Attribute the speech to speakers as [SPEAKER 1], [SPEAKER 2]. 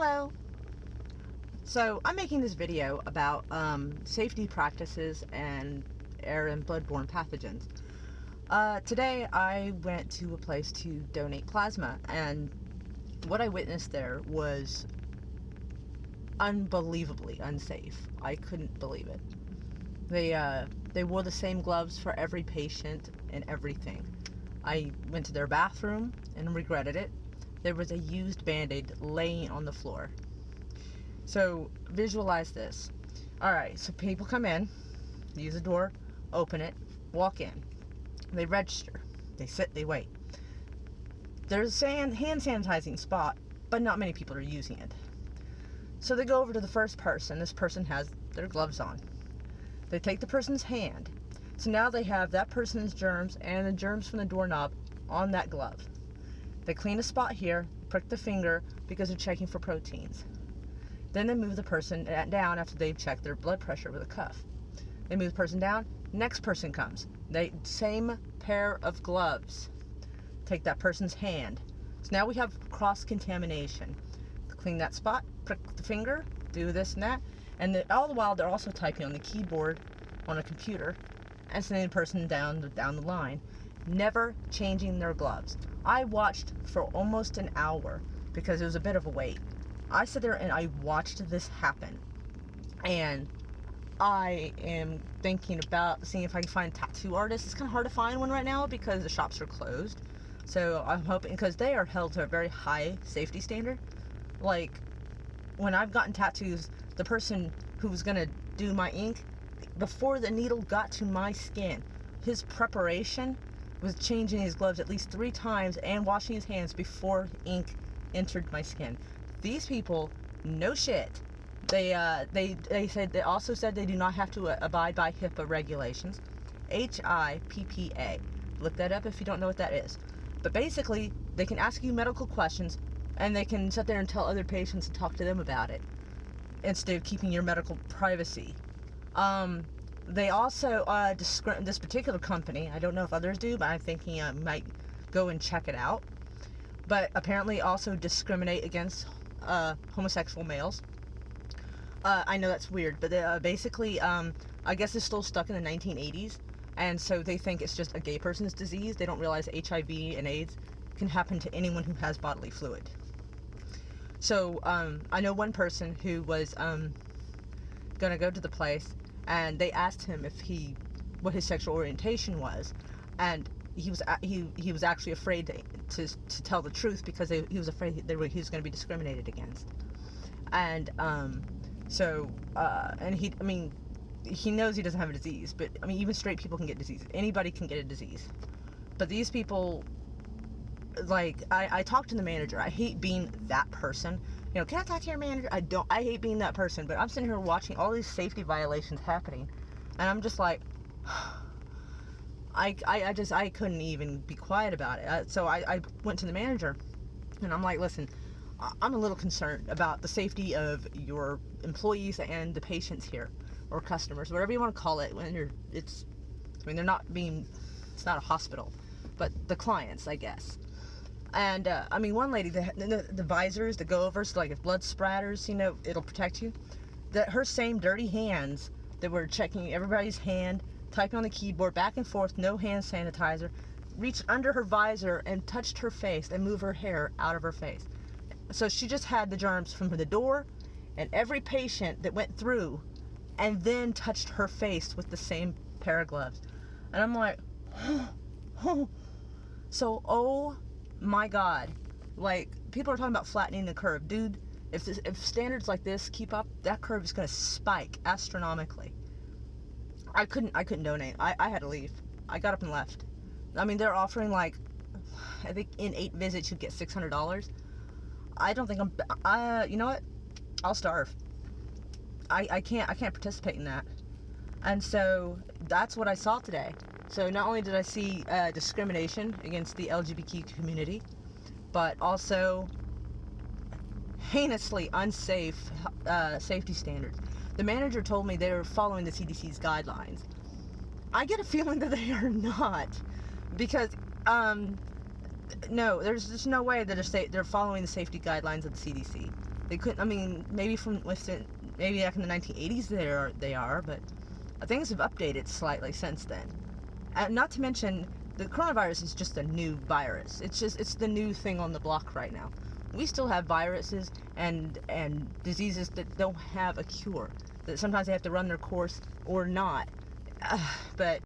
[SPEAKER 1] Hello! So I'm making this video about safety practices and air and bloodborne pathogens. Today I went to a place to donate plasma, and what I witnessed there was unbelievably unsafe. I couldn't believe it. They wore the same gloves for every patient and everything. I went to their bathroom and regretted it. There was a used Band-Aid laying on the floor. So visualize this. Alright, so people come in, use the door, open it, walk in. They register. They sit, they wait. There's a hand sanitizing spot, but not many people are using it. So they go over to the first person. This person has their gloves on. They take the person's hand. So now they have that person's germs and the germs from the doorknob on that glove. They clean a spot here, prick the finger because they're checking for proteins. Then they move the person down after they've checked their blood pressure with a cuff. They move the person down, next person comes. Same pair of gloves. Take that person's hand. So now we have cross-contamination. Clean that spot, prick the finger, do this and that. And all the while they're also typing on the keyboard on a computer and sending the person down the line. Never changing their gloves. I watched for almost an hour because it was a bit of a wait. I sat there and I watched this happen. And I am thinking about seeing if I can find tattoo artists. It's kind of hard to find one right now because the shops are closed. So I'm hoping, because they are held to a very high safety standard. Like, when I've gotten tattoos, the person who was going to do my ink, before the needle got to my skin, his preparation was changing his gloves at least 3 times and washing his hands before ink entered my skin. These people, no shit. They also said they do not have to abide by HIPAA regulations. HIPPA. Look that up if you don't know what that is. But basically, they can ask you medical questions and they can sit there and tell other patients and talk to them about it instead of keeping your medical privacy. They also, this particular company, I don't know if others do, but I'm thinking I might go and check it out. But apparently also discriminate against homosexual males. I know that's weird, but they, basically, I guess it's still stuck in the 1980s, and so they think it's just a gay person's disease. They don't realize HIV and AIDS can happen to anyone who has bodily fluid. So, I know one person who was gonna go to the place, and they asked him what his sexual orientation was, and he was actually afraid to tell the truth because he was afraid he was going to be discriminated against. And he knows he doesn't have a disease, but I mean, even straight people can get diseases. Anybody can get a disease. But these people, like, I talked to the manager. I hate being that person. You know, can I talk to your manager? I hate being that person, but I'm sitting here watching all these safety violations happening, and I'm just like, I couldn't even be quiet about it. So I went to the manager, and I'm like, listen, I'm a little concerned about the safety of your employees and the patients here, or customers, whatever you want to call it. It's not a hospital, but the clients, I guess. And, one lady, the visors, the go-overs, like if blood spratters, it'll protect you. Her same dirty hands that were checking everybody's hand, typing on the keyboard, back and forth, no hand sanitizer, reached under her visor and touched her face and moved her hair out of her face. So she just had the germs from the door and every patient that went through, and then touched her face with the same pair of gloves. And I'm like, so, oh my God, like, people are talking about flattening the curve. Dude, if standards like this keep up, that curve is going to spike astronomically. I couldn't donate. I had to leave. I got up and left. I mean, they're offering, like, I think in 8 visits you'd get $600. I don't think you know what? I'll starve. I can't participate in that. And so that's what I saw today. So not only did I see discrimination against the LGBTQ community, but also heinously unsafe safety standards. The manager told me they were following the CDC's guidelines. I get a feeling that they are not, because No, there's just no way that they're following the safety guidelines of the CDC. They couldn't. I mean, maybe maybe back in the 1980s they are, but things have updated slightly since then. And not to mention, the coronavirus is just a new virus. It's the new thing on the block right now. We still have viruses and diseases that don't have a cure. That sometimes they have to run their course or not. But